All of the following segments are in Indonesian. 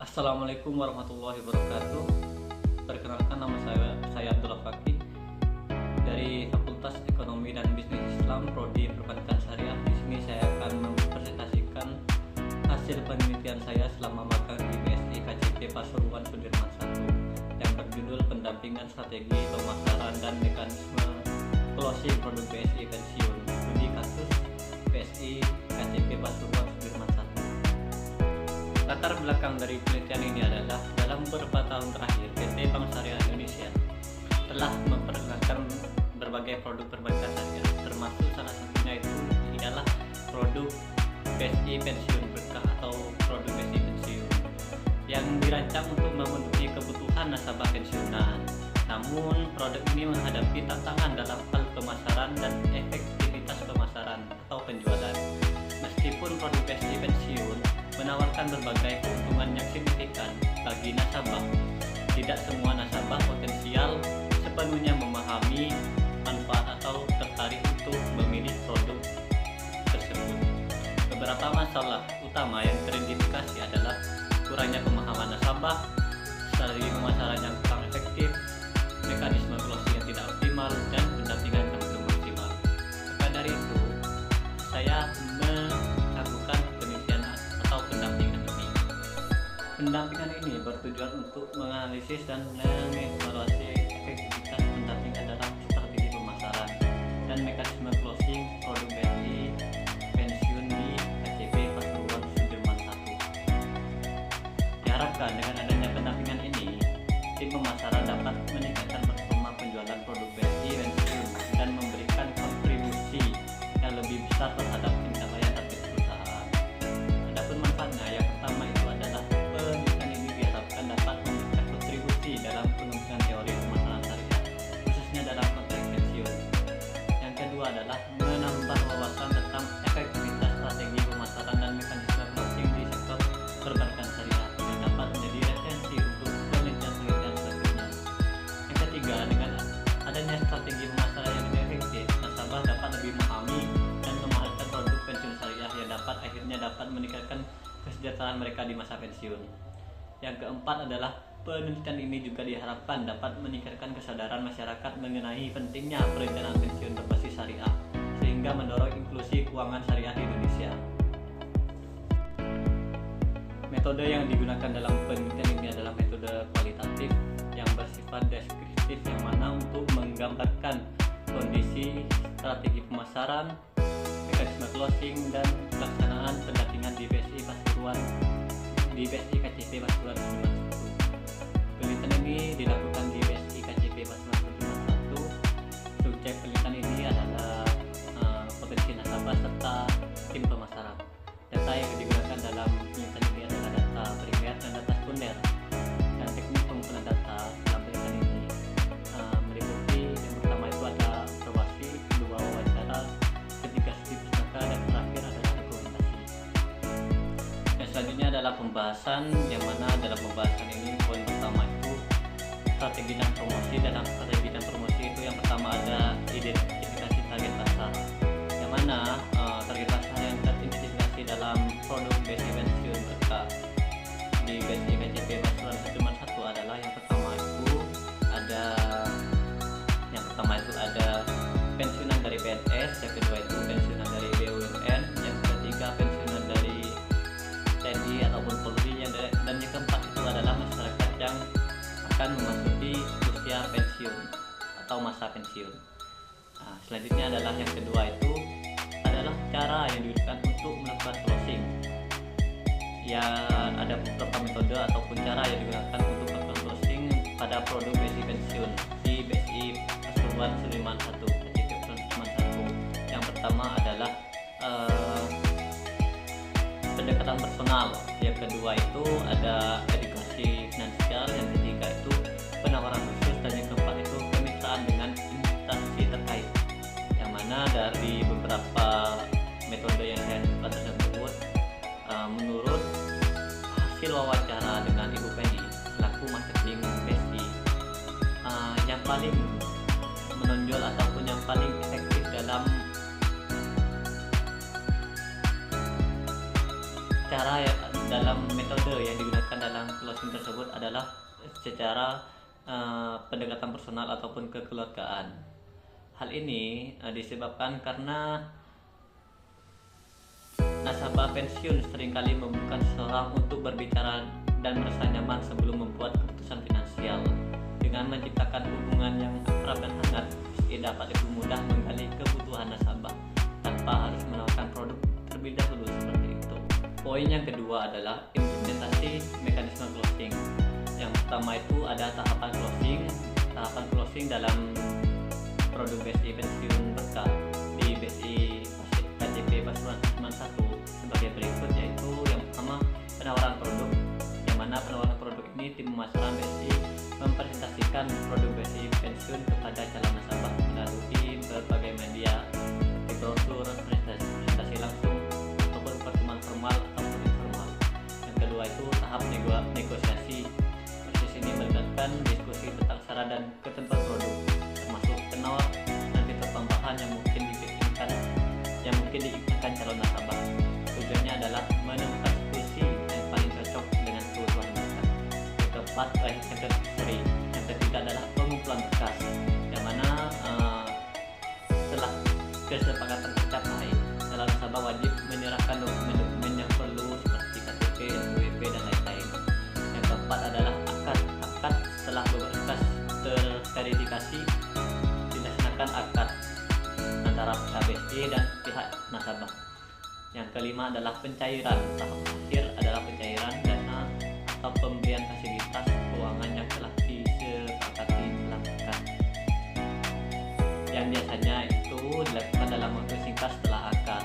Assalamualaikum warahmatullahi wabarakatuh. Perkenalkan, nama saya Abdullah Fakih dari Fakultas Ekonomi dan Bisnis Islam, Prodi Perbankan Syariah. Di sini saya akan mempresentasikan hasil penelitian saya selama magang di BSI KCP Pasuruan Sudirman 1 yang berjudul Pendampingan Strategi Pemasaran dan Mekanisme Closing Produk BSI Pensiun, studi kasus BSI KCP Pasuruan Sudirman 1. Latar belakang dari penelitian ini adalah dalam beberapa tahun terakhir PT Bank Syariah Indonesia telah memperkenalkan berbagai produk perbankan syariah, termasuk salah satunya itu ialah produk BSI Pensiun Berkah atau produk BSI Pensiun yang dirancang untuk memenuhi kebutuhan nasabah pensiunan. Namun produk ini menghadapi tantangan dalam hal pemasaran dan efektivitas pemasaran atau penjualan. Meskipun produk BSI Pensiun menawarkan berbagai keuntungan yang signifikan bagi nasabah, tidak semua nasabah potensial sepenuhnya memahami manfaat atau tertarik untuk memilih produk tersebut. Beberapa masalah utama yang teridentifikasi adalah kurangnya pemahaman nasabah, strategi pemasaran yang kurang efektif, mekanisme closing yang tidak optimal, dan pendampingan yang belum optimal. Maka dari itu, saya melakukan penelitian atau pendampingan ini. Pendampingan ini bertujuan untuk menganalisis dan mengevaluasi efektivitas pendampingan dalam strategi pemasaran dan mekanisme closing produk BSI Pensiun di KCP Pasuruan Sudirman 1. Diharapkan dengan adanya pendampingan ini, tim pemasaran dapat meningkatkan performa penjualan produk BSI Pensiun dan memberikan kontribusi yang lebih besar terhadap pencapaian target perusahaan. Adapun manfaatnya, yang pertama itu adalah penelitian ini diharapkan dapat memberikan kontribusi dalam pengembangan teori pemasaran syariah, khususnya dalam konteks pensiun. Yang kedua adalah menambah wawasan tentang efektivitas strategi pemasaran dan mekanisme closing di sektor perbankan syariah yang dapat menjadi referensi untuk penelitian-penelitian selanjutnya. Yang ketiga, dengan adanya strategi pemasaran yang lebih efektif, nasabah dapat lebih memahami dan memahamkan produk pensiun syariah yang akhirnya dapat meningkatkan kesejahteraan mereka di masa pensiun. Yang keempat adalah penelitian ini juga diharapkan dapat meningkatkan kesadaran masyarakat mengenai pentingnya perencanaan pensiun berbasis syariah, sehingga mendorong inklusi keuangan syariah di Indonesia. Metode yang digunakan dalam penelitian ini adalah metode kualitatif yang bersifat deskriptif, yang mana untuk menggambarkan kondisi, strategi pemasaran, mekanisme closing, dan pelaksanaan pendampingan di BSI KCP Pasuruan Sudirman 1. Penelitian ini dilakukan di BSI KCP Pasuruan Sudirman 1. Subjek penelitian ini adalah potensi nasabah serta tim pemasaran. Data yang digunakan dalam penelitian ini adalah data primer dan data sekunder. Dan teknik pengumpulan data dalam penelitian ini meliputi yang pertama itu ada observasi, kedua wawancara, ketiga studi pustaka, dan terakhir adalah dokumentasi. Yang selanjutnya adalah pembahasan, yang mana dalam pembahasan ini poin pertama itu strategi dan promosi. Dalam strategi dan promosi itu yang pertama ada identifikasi target pasar, yang mana target pasar yang teridentifikasi dalam produk BSI Pensiun Berkah di BSI KCP Pasuruan Sudirman 1 adalah yang pertama itu ada pensiunan dari PNS, yang kedua itu pensiunan dari BUMN, yang ketiga pensiunan dari TNI ataupun Polri, dan yang keempat itu adalah masyarakat yang akan memasuki usia pensiun atau masa pensiun. Nah, selanjutnya adalah yang kedua itu adalah cara yang digunakan untuk melakukan closing. Ya, ada beberapa metode ataupun cara yang digunakan untuk melakukan closing pada produk BSI Pensiun di BSI Pasuruan Sudirman 1, KCP Pasuruan Sudirman 1. Yang pertama adalah pendekatan personal, yang kedua itu ada edukasi finansial, yang ketiga itu penawaran khusus, dan yang keempat itu kemitraan dengan instansi terkait. Yang mana dari beberapa metode yang saya sebutkan tersebut, menurut hasil wawancara dengan Ibu Penny selaku marketing BSI, yang paling menonjol ataupun yang paling efektif dalam cara dalam metode yang digunakan dalam adalah secara pendekatan personal ataupun kekeluargaan. Hal ini disebabkan karena nasabah pensiun seringkali membutuhkan seseorang untuk berbicara dan merasa nyaman sebelum membuat keputusan finansial. Dengan menciptakan hubungan yang akrab dan hangat, BSI dapat lebih mudah menggali kebutuhan nasabah tanpa harus menawarkan produk terlebih dahulu seperti itu. Poin yang kedua adalah implementasi mekanisme closing. Yang pertama itu ada tahapan closing dalam produk BSI pensiun berkah di BSI KJP Pasuruan 1 sebagai berikut, yaitu yang pertama penawaran produk, yang mana penawaran produk ini tim pemasaran BSI mempresentasikan produk BSI pensiun kepada calon nasabah melalui berbagai media, di brosur, presentasi langsung ataupun pertemuan formal ataupun informal. Yang kedua itu tahap negosiasi. Proses ini melibatkan diskusi tentang syarat dan ketentuan produk, termasuk tenor dan fitur tambahan yang mungkin diinginkan calon nasabah. Tujuannya adalah menemukan solusi yang paling cocok dengan kebutuhan mereka. Yang keempat, seri. Yang ketiga adalah pengumpulan berkas, yang mana setelah kesepakatan tercapai, calon nasabah wajib menyerahkan dokumen-dokumen yang perlu seperti KTP, NPWP, dan lain-lain. Yang keempat adalah akad. Setelah berkas terverifikasi, dilaksanakan akad antara pihak BSI dan pihak nasabah. Yang kelima adalah pencairan. Tahap akhir adalah pencairan dana atau pemberian fasilitas keuangan yang telah disepakati dilakukan, yang biasanya itu dilakukan dalam waktu singkat setelah akad.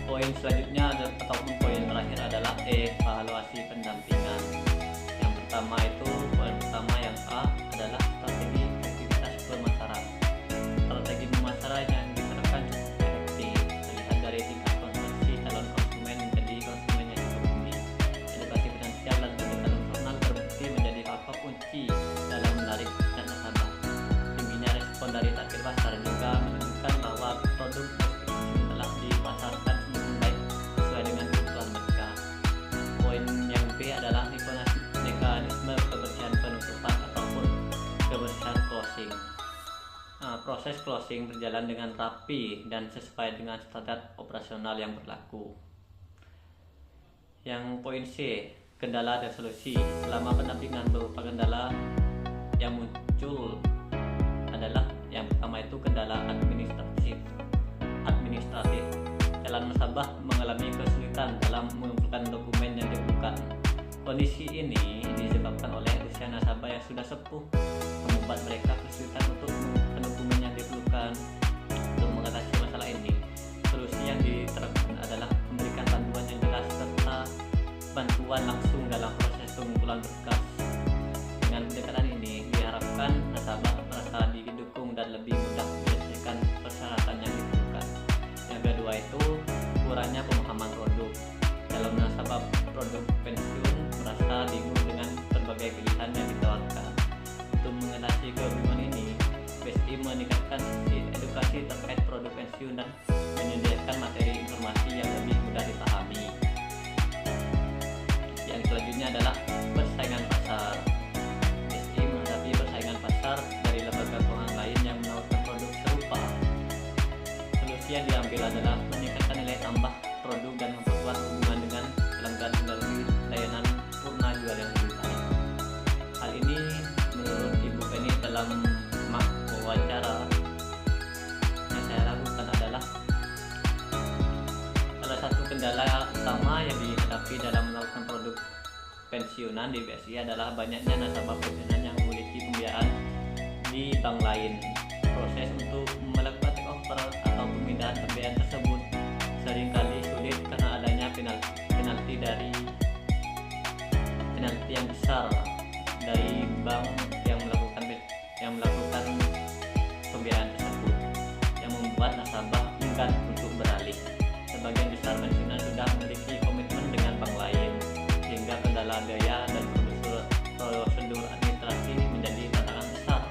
Poin selanjutnya ataupun poin terakhir adalah evaluasi pendampingan. Yang pertama itu poin pertama yang A adalah strategi aktivitas pemasaran. Strategi pemasaran yang diterapkan cukup efektif, terlihat dari tingkat konversi calon konsumen menjadi konsumen yang ekonomi. Edukasi finansial dan pendekatan personal terbukti menjadi faktor kunci dalam menarik minat nasabah. Tingginya respon dari target pasar juga menunjukkan bahwa produk telah dipasarkan semakin baik sesuai dengan kebutuhan mereka. Poin yang B adalah mekanisme kebersihan penutupan ataupun kebersihan closing. Proses closing berjalan dengan rapi dan sesuai dengan standar operasional yang berlaku. Yang poin C, kendala dan solusi. Selama pendampingan berupa kendala yang muncul adalah yang pertama itu kendala administratif. Calon nasabah mengalami kesulitan dalam mengumpulkan dokumen yang diperlukan. Kondisi ini disebabkan oleh usia nasabah yang sudah sepuh, membuat mereka kesulitan untuk mengumpulkan dokumen yang diperlukan. Untuk mengatasi masalah ini, solusi yang diterapkan adalah memberikan panduan yang jelas serta bantuan langsung dalam proses pengumpulan berkas. Dengan pendekatan ini diharapkan nasabah merasa didukung dan lebih mudah menyelesaikan persyaratan yang diperlukan. Yang kedua itu kurangnya pemahaman produk. Calon nasabah produk pensiun merasa bingung dengan berbagai pilihan yang ditawarkan. Untuk mengatasi kebingungan ini, BSI meningkatkan sisi edukasi terkait produk pensiun dan menyediakan materi informasi yang lebih mudah dipahami. Yang selanjutnya adalah persaingan pasar. BSI menghadapi persaingan pasar dari lembaga keuangan lain yang menawarkan produk serupa. Solusi yang diambil adalah meningkatkan nilai tambah produk dan memperkuat hubungan dengan pelanggan melalui layanan purna jual yang lebih baik. Hal ini menurut Ibu Penny dalam wawancara yang saya lakukan adalah salah satu kendala utama yang dihadapi dalam melakukan produk pensiunan di BSI adalah banyaknya nasabah pensiunan yang memiliki pembiayaan di bank lain. Proses untuk melakukan take over atau pemindahan pembiayaan tersebut seringkali sulit karena adanya penalti yang besar dari bank yang melakukan pembiayaan tersebut, yang membuat nasabah enggan untuk beralih. Sebagian besar pensiunan sudah memiliki komitmen dengan bank lain, sehingga kendala biaya dan prosedur administrasi menjadi tantangan besar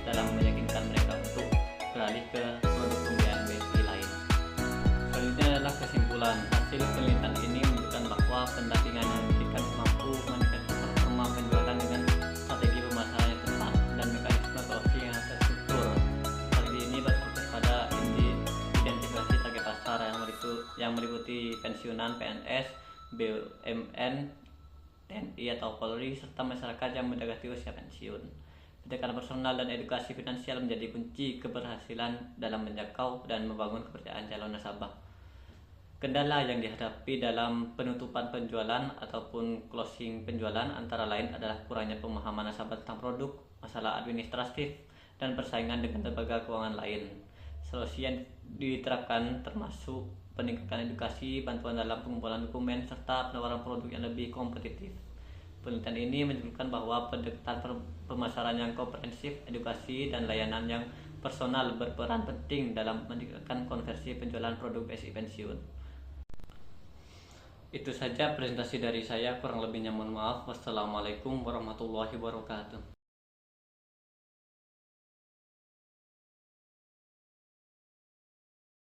dalam meyakinkan mereka untuk beralih ke produk pembiayaan BSI lain. Selanjutnya adalah kesimpulan. Hasil penelitian ini menunjukkan bahwa pendampingan yang diberikan mampu meningkatkan performa penjualan pensiunan PNS, BUMN, TNI atau Polri, serta masyarakat yang mendekati usia pensiun. Pendekatan personal dan edukasi finansial menjadi kunci keberhasilan dalam menjangkau dan membangun kepercayaan calon nasabah. Kendala yang dihadapi dalam penutupan penjualan ataupun closing penjualan antara lain adalah kurangnya pemahaman nasabah tentang produk, masalah administratif, dan persaingan dengan lembaga keuangan lain. Solusi yang diterapkan termasuk peningkatan edukasi, bantuan dalam pengumpulan dokumen, serta penawaran produk yang lebih kompetitif. Penelitian ini menunjukkan bahwa pendekatan pemasaran yang komprehensif, edukasi, dan layanan yang personal berperan penting dalam meningkatkan konversi penjualan produk BSI Pensiun. Itu saja presentasi dari saya, kurang lebihnya mohon maaf. Wassalamualaikum warahmatullahi wabarakatuh.